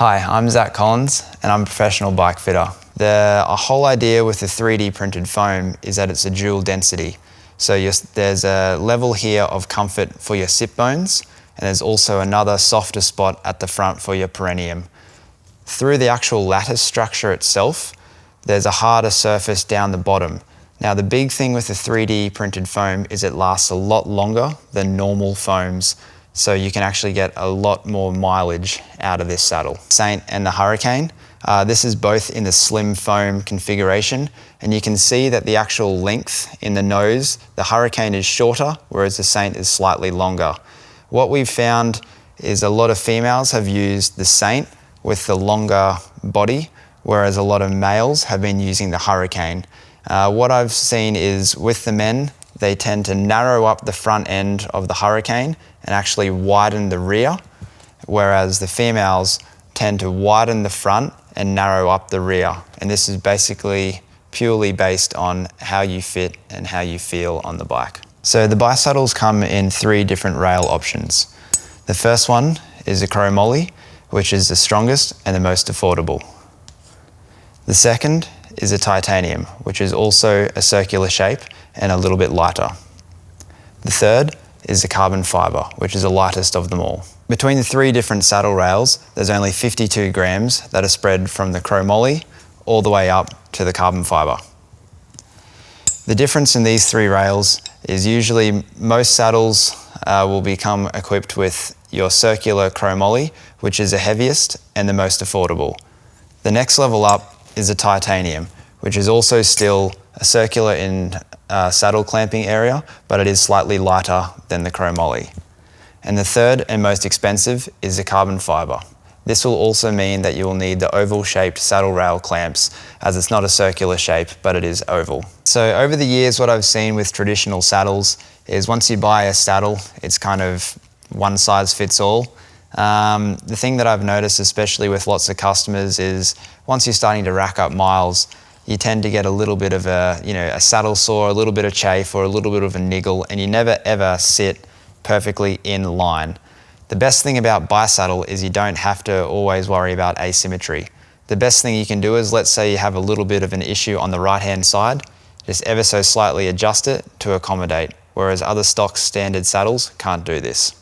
Hi, I'm Zach Collins and I'm a professional bike fitter. The whole idea with the 3D printed foam is that it's a dual density. So there's a level here of comfort for your sit bones, and there's also another softer spot at the front for your perineum. Through the actual lattice structure itself, there's a harder surface down the bottom. Now the big thing with the 3D printed foam is it lasts a lot longer than normal foams, so you can actually get a lot more mileage out of this saddle. Saint and the Hurricane, this is both in the slim foam configuration, and you can see that the actual length in the nose, the Hurricane is shorter, whereas the Saint is slightly longer. What we've found is a lot of females have used the Saint with the longer body, whereas a lot of males have been using the Hurricane. What I've seen is with the men, they tend to narrow up the front end of the Hurricane and actually widen the rear, whereas the females tend to widen the front and narrow up the rear. And this is basically purely based on how you fit and how you feel on the bike. So the BiSaddles come in 3 different rail options. The first one is a chromoly, which is the strongest and the most affordable. The second is a titanium, which is also a circular shape and a little bit lighter. The third is the carbon fibre, which is the lightest of them all. Between the 3 different saddle rails, there's only 52 grams that are spread from the chromoly all the way up to the carbon fibre. The difference in these 3 rails is usually most saddles will become equipped with your circular chromoly, which is the heaviest and the most affordable. The next level up is a titanium, which is also still a circular in saddle clamping area, but it is slightly lighter than the chromoly. And the third and most expensive is the carbon fibre. This will also mean that you will need the oval-shaped saddle rail clamps, as it's not a circular shape, but it is oval. So over the years, what I've seen with traditional saddles is once you buy a saddle, it's kind of one size fits all. The thing that I've noticed, especially with lots of customers, is once you're starting to rack up miles, you tend to get a little bit of a saddle sore, a little bit of chafe, or a little bit of a niggle, and you never ever sit perfectly in line. The best thing about BiSaddle is you don't have to always worry about asymmetry. The best thing you can do is, let's say you have a little bit of an issue on the right-hand side, just ever so slightly adjust it to accommodate, whereas other stock standard saddles can't do this.